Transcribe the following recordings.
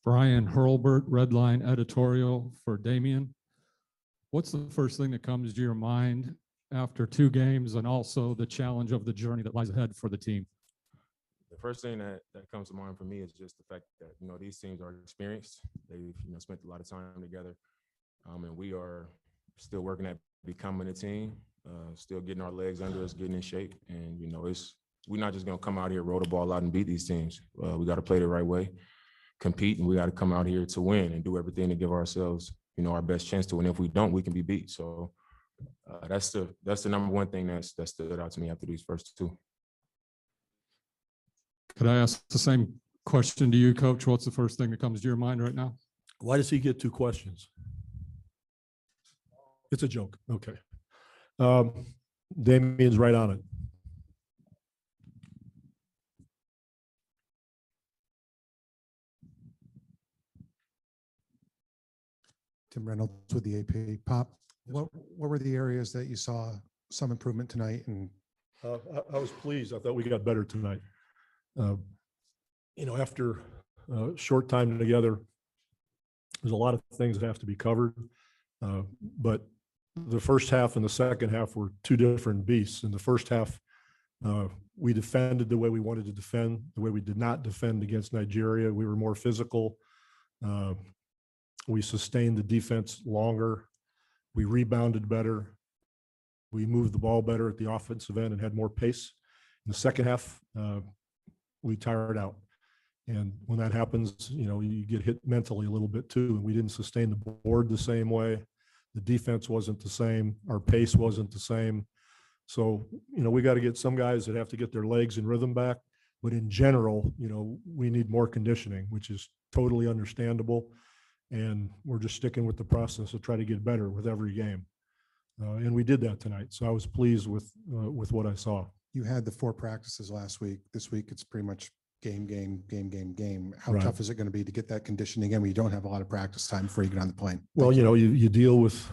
Brian Hurlbert, Redline editorial for Damian. What's the first thing that comes to your mind after 2 games, and also the challenge of the journey that lies ahead for the team? The first thing that comes to mind for me is just the fact that, these teams are experienced. They've, spent a lot of time together. And we are still working at becoming a team, still getting our legs under us, getting in shape. And, we're not just going to come out here, roll the ball out and beat these teams. We got to play the right way, compete, and we got to come out here to win and do everything to give ourselves, our best chance to win. If we don't, we can be beat. So that's the number one thing that stood out to me after these first 2. Could I ask the same question to you, Coach? What's the first thing that comes to your mind right now? Why does he get 2 questions? It's a joke. Okay. Damian's right on it. Tim Reynolds with the AP. Pop, what were the areas that you saw some improvement tonight? And I was pleased. I thought we got better tonight. After a short time together, there's a lot of things that have to be covered. But the first half and the second half were 2 different beasts. In the first half, we defended the way we wanted to defend, the way we did not defend against Nigeria. We were more physical. We sustained the defense longer. We rebounded better. We moved the ball better at the offensive end and had more pace. In the second half, we tired out. And when that happens, you get hit mentally a little bit too. And we didn't sustain the board the same way. The defense wasn't the same. Our pace wasn't the same. So, we got to get some guys that have to get their legs and rhythm back. But in general, we need more conditioning, which is totally understandable. And we're just sticking with the process to try to get better with every game. And we did that tonight. So I was pleased with what I saw. you had the 4 practices last week. This week, it's pretty much game. How Right. tough is it going to be to get that conditioning in when you don't have a lot of practice time before you get on the plane? Well, you deal with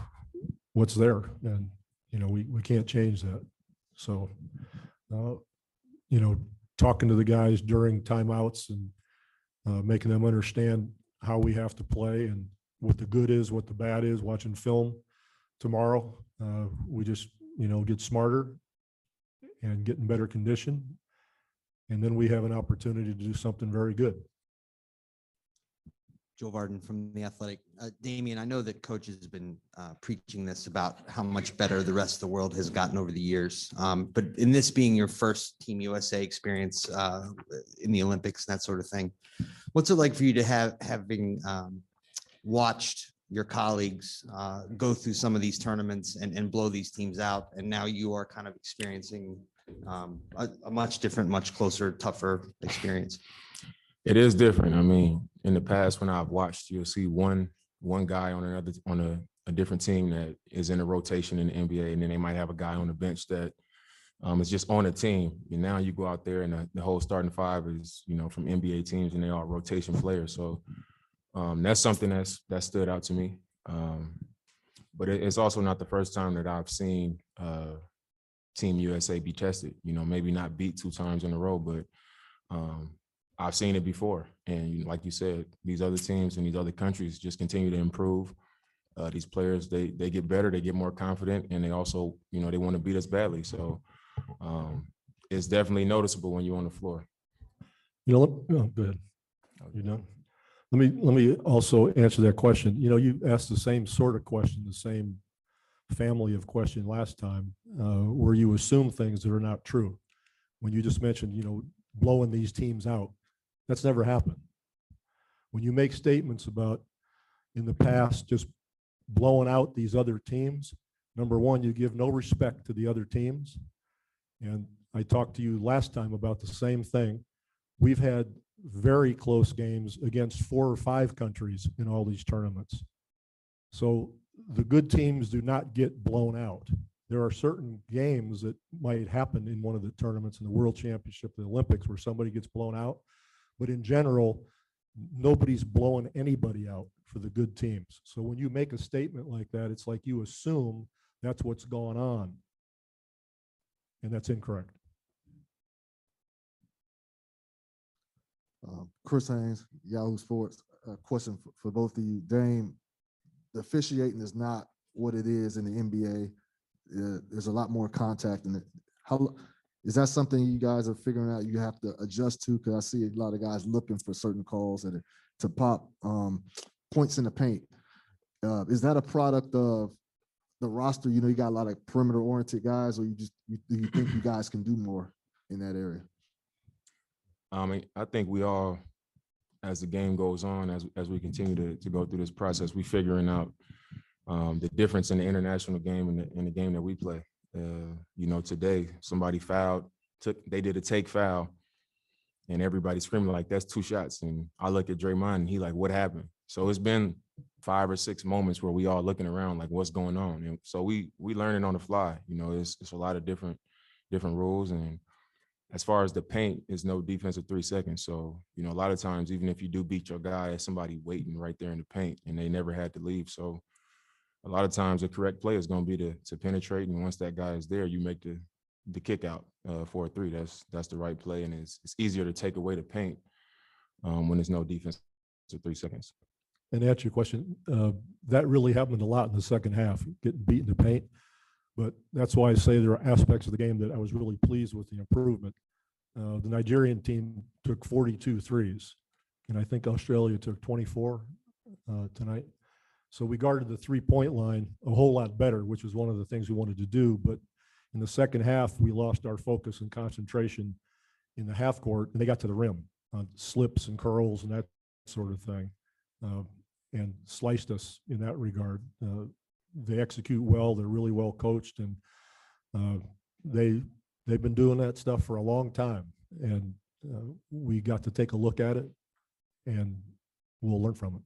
what's there, and we can't change that. So, talking to the guys during timeouts and making them understand how we have to play and what the good is, what the bad is. Watching film tomorrow, we just get smarter and get in better condition, and then we have an opportunity to do something very good. Joe Varden from The Athletic. Damian, I know that Coach has been preaching this about how much better the rest of the world has gotten over the years. But in this being your first Team USA experience in the Olympics and that sort of thing, what's it like for you to having watched your colleagues go through some of these tournaments and blow these teams out, and now you are kind of experiencing a much different, much closer, tougher experience? It is different. I mean, in the past, when I've watched, you'll see one guy on a different team that is in a rotation in the NBA, and then they might have a guy on the bench that is just on a team. And now you go out there, and the whole starting 5 is from NBA teams, and they are rotation players. So that's something that stood out to me. But it's also not the first time that I've seen Team USA be tested. Maybe not beat 2 times in a row, but I've seen it before. And like you said, these other teams and these other countries just continue to improve. These players, they get better, they get more confident, and they also, they want to beat us badly. So it's definitely noticeable when you're on the floor. Go ahead. Let me also answer that question. You asked the same sort of question, the same family of question last time, where you assume things that are not true. When you just mentioned, blowing these teams out, that's never happened. When you make statements about in the past just blowing out these other teams, number one, you give no respect to the other teams. And I talked to you last time about the same thing. We've had very close games against 4 or 5 countries in all these tournaments. So the good teams do not get blown out. There are certain games that might happen in one of the tournaments in the World Championship, the Olympics, where somebody gets blown out. But in general, nobody's blowing anybody out for the good teams. So when you make a statement like that, it's like you assume that's what's going on. And that's incorrect. Chris Haynes, Yahoo Sports. question for both of you. Dame, the officiating is not what it is in the NBA. There's a lot more contact in it. How is that something you guys are figuring out you have to adjust to? Because I see a lot of guys looking for certain calls to pop points in the paint. Is that a product of the roster? You know, you got a lot of perimeter oriented guys, or do you think you guys can do more in that area? I think we all, as the game goes on, as we continue to go through this process, we figuring out the difference in the international game and the game that we play. You know, today somebody fouled, they did a take foul, and everybody screaming like, that's 2 shots. And I look at Draymond and he like, what happened? So it's been 5 or 6 moments where we all looking around like, what's going on? And so we learning on the fly. You know, it's a lot of different rules. And as far as the paint, is no defensive 3 seconds. So, you know, a lot of times, even if you do beat your guy, there's somebody waiting right there in the paint and they never had to leave. So a lot of times the correct play is going to be to penetrate. And once that guy is there, you make the kick out for a 3. That's the right play. And it's easier to take away the paint when there's no defense to 3 seconds. And to answer your question, that really happened a lot in the second half, getting beat in the paint. But that's why I say there are aspects of the game that I was really pleased with the improvement. The Nigerian team took 42 threes, and I think Australia took 24 tonight. So we guarded the 3-point line a whole lot better, which was one of the things we wanted to do. But in the second half, we lost our focus and concentration in the half court, and they got to the rim on slips and curls and that sort of thing, and sliced us in that regard. They execute well. They're really well coached, and they've been doing that stuff for a long time. And we got to take a look at it, and we'll learn from it.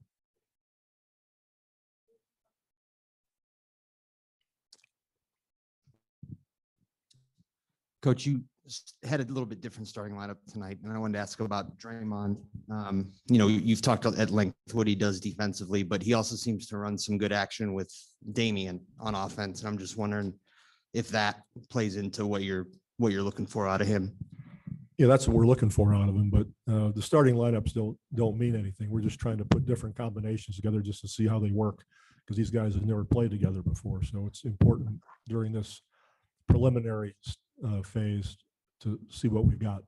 Coach, you had a little bit different starting lineup tonight, and I wanted to ask about Draymond. You know, you've talked at length what he does defensively, but he also seems to run some good action with Damian on offense. And I'm just wondering if that plays into what you're looking for out of him. Yeah, that's what we're looking for out of him. But the starting lineups don't mean anything. We're just trying to put different combinations together just to see how they work, because these guys have never played together before. So it's important during this preliminary phase to see what we've got.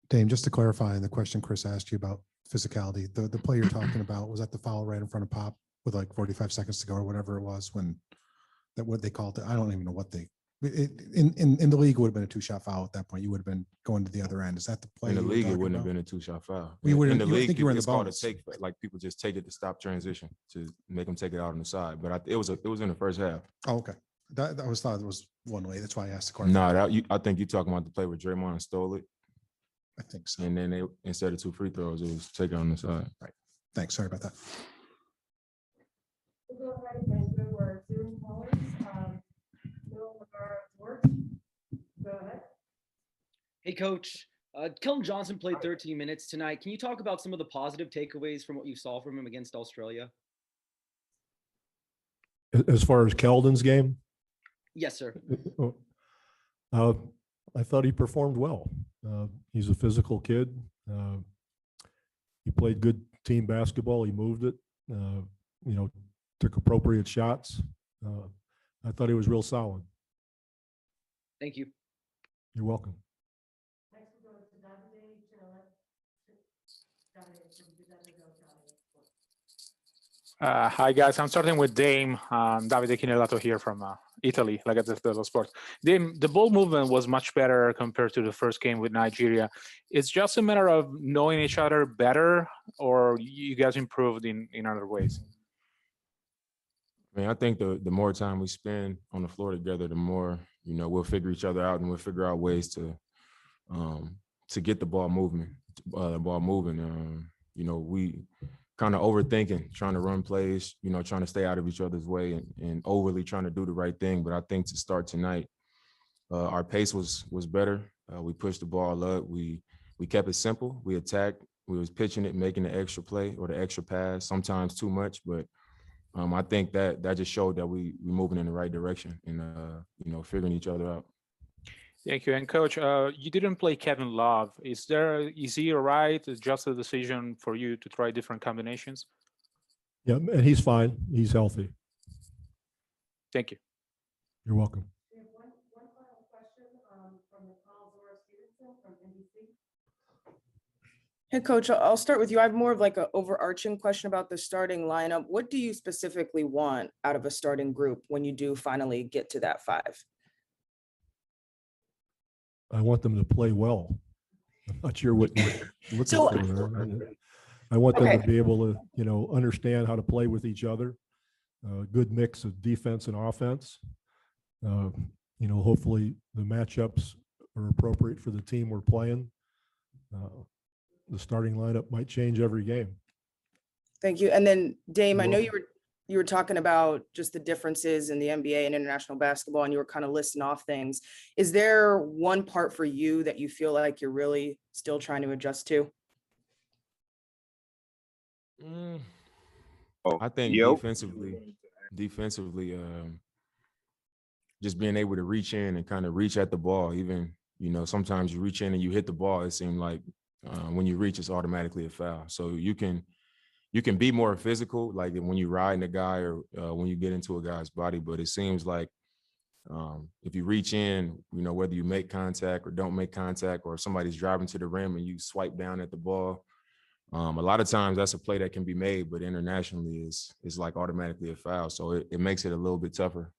Dame, just to clarify on the question Chris asked you about physicality, the play you're talking about, was that the foul right in front of Pop with like 45 seconds to go or whatever it was, when that what they called it? I don't even know what they in the league, it would have been a 2-shot foul at that point. You would have been going to the other end. Is that the play? In the league, it wouldn't have been a 2-shot foul. In the league, think you were in the it's called a bonus. take, like people just take it to stop transition to make them take it out on the side. But it was in the first half. Oh, okay. That was thought it was one way. That's why I asked the question. No, I think you're talking about the play where Draymond stole it. I think so. And then they, instead of 2 free throws, it was take it on the side. Right. Thanks. Sorry about that. We'll go ahead and go to our Zoom callers. Go ahead. Hey, Coach. Keldon Johnson played 13 minutes tonight. Can you talk about some of the positive takeaways from what you saw from him against Australia? As far as Keldon's game? Yes, sir. I thought he performed well. He's a physical kid. He played good team basketball. He moved it, took appropriate shots. I thought he was real solid. Thank you. You're welcome. Next we'll go to Hi guys, I'm starting with Dame. Davide Chinelato here from Italy, like at the Sport. Dame, the ball movement was much better compared to the first game with Nigeria. It's just a matter of knowing each other better, or you guys improved in other ways? I mean, I think the more time we spend on the floor together, the more, we'll figure each other out, and we'll figure out ways to get the ball moving. We kind of overthinking, trying to run plays, trying to stay out of each other's way and overly trying to do the right thing. But I think to start tonight, our pace was better. We pushed the ball up. We kept it simple. We attacked. We was pitching it, making the extra play or the extra pass, sometimes too much. But I think that just showed that we moving in the right direction and, figuring each other out. Thank you. And coach, you didn't play Kevin Love. Is he all right? It's just a decision for you to try different combinations? Yeah, and he's fine. He's healthy. Thank you. You're welcome. We have one final question from Nicole Zora Stevenson from NBC. Hey, coach, I'll start with you. I have more of like an overarching question about the starting lineup. What do you specifically want out of a starting group when you do finally get to that 5? I want them to play well. I'm not sure what you're looking So- for there. I want them to be able to, understand how to play with each other. Good mix of defense and offense. Hopefully the matchups are appropriate for the team we're playing. The starting lineup might change every game. Thank you. And then Dame, I know You're you were talking about just the differences in the NBA and international basketball, and you were kind of listing off things. Is there one part for you that you feel like you're really still trying to adjust to? I think defensively, just being able to reach in and kind of reach at the ball. Even, sometimes you reach in and you hit the ball. It seems like when you reach, it's automatically a foul. So you can be more physical, like when you ride a guy or when you get into a guy's body. But it seems like if you reach in, whether you make contact or don't make contact, or somebody's driving to the rim and you swipe down at the ball, a lot of times that's a play that can be made, but internationally is like automatically a foul. So it makes it a little bit tougher.